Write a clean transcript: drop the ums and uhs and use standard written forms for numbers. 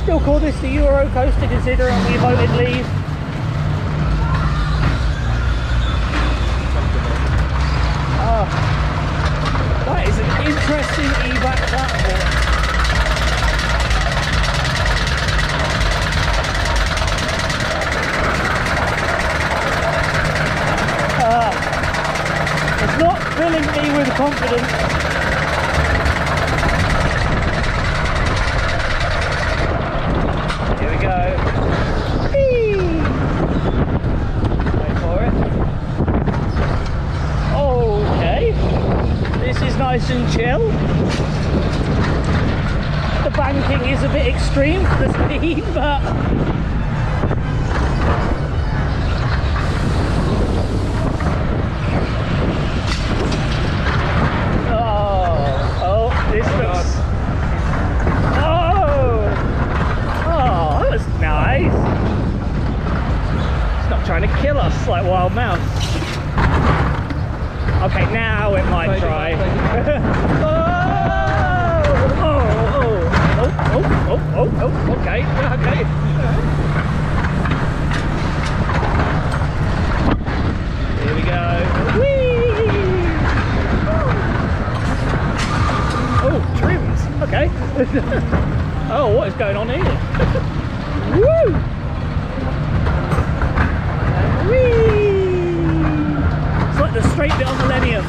still call this the Euro coaster considering we voted leave? Oh, that is an interesting evac platform. It's not filling me with confidence. Here we go. Whee! Wait for it. Okay. This is nice and chill. The banking is a bit extreme for the speed, but this looks... Oh, that was nice. It's not trying to kill us like Wild Mouse. Okay, now it might try. Okay. Here we go. Whee! Oh, trims. Okay. Oh, what is going on here? Woo! Whee! It's like the straight bit on Millennium.